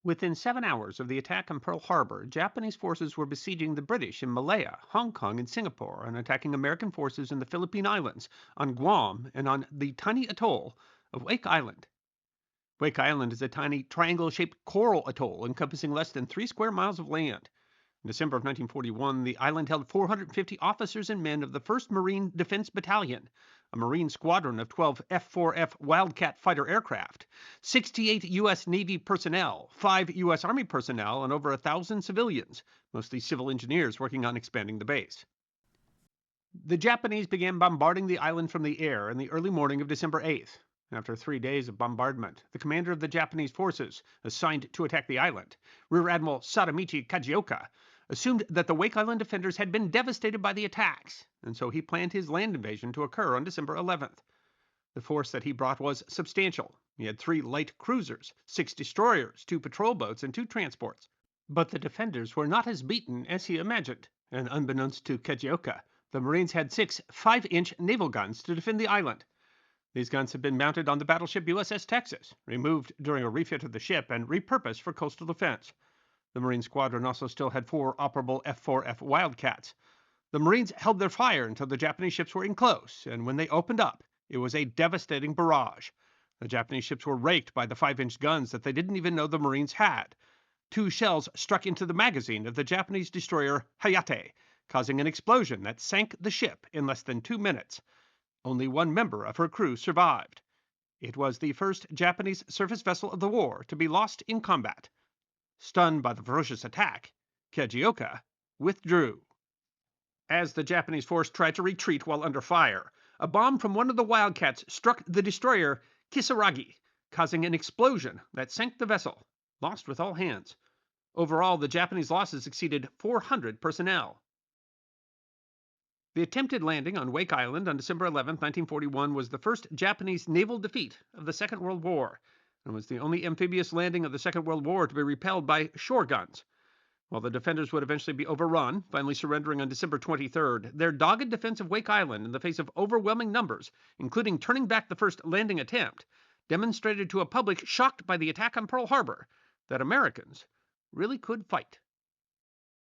Within 7 hours of the attack on Pearl Harbor, Japanese forces were besieging the British in Malaya, Hong Kong, and Singapore, and attacking American forces in the Philippine Islands, on Guam, and on the tiny atoll of Wake Island. Wake Island is a tiny triangle shaped coral atoll encompassing less than 3 square miles of land. In December of 1941, the island held 450 officers and men of the 1st Marine Defense Battalion, a Marine squadron of 12 F-4F Wildcat fighter aircraft, 68 U.S. Navy personnel, 5 U.S. Army personnel, and over 1,000 civilians, mostly civil engineers working on expanding the base. The Japanese began bombarding the island from the air in the early morning of December 8th. After 3 days of bombardment, the commander of the Japanese forces assigned to attack the island, Rear Admiral Sadamichi Kajioka, assumed that the Wake Island defenders had been devastated by the attacks, and so he planned his land invasion to occur on December 11th. The force that he brought was substantial. He had 3 light cruisers, 6 destroyers, 2 patrol boats, and 2 transports. But the defenders were not as beaten as he imagined, and unbeknownst to Kajioka, the Marines had 6 5-inch naval guns to defend the island. These guns had been mounted on the battleship USS Texas, removed during a refit of the ship, and repurposed for coastal defense. The Marine squadron also still had 4 operable F-4F Wildcats. The Marines held their fire until the Japanese ships were in close, and when they opened up, it was a devastating barrage. The Japanese ships were raked by the 5-inch guns that they didn't even know the Marines had. 2 shells struck into the magazine of the Japanese destroyer Hayate, causing an explosion that sank the ship in less than 2 minutes. Only 1 member of her crew survived. It was the first Japanese surface vessel of the war to be lost in combat. Stunned by the ferocious attack, Kajioka withdrew. As the Japanese force tried to retreat while under fire, a bomb from one of the Wildcats struck the destroyer Kisaragi, causing an explosion that sank the vessel, lost with all hands. Overall, the Japanese losses exceeded 400 personnel. The attempted landing on Wake Island on December 11, 1941 was the first Japanese naval defeat of the Second World War, and was the only amphibious landing of the Second World War to be repelled by shore guns. While the defenders would eventually be overrun, finally surrendering on December 23rd, their dogged defense of Wake Island in the face of overwhelming numbers, including turning back the first landing attempt, demonstrated to a public shocked by the attack on Pearl Harbor that Americans really could fight.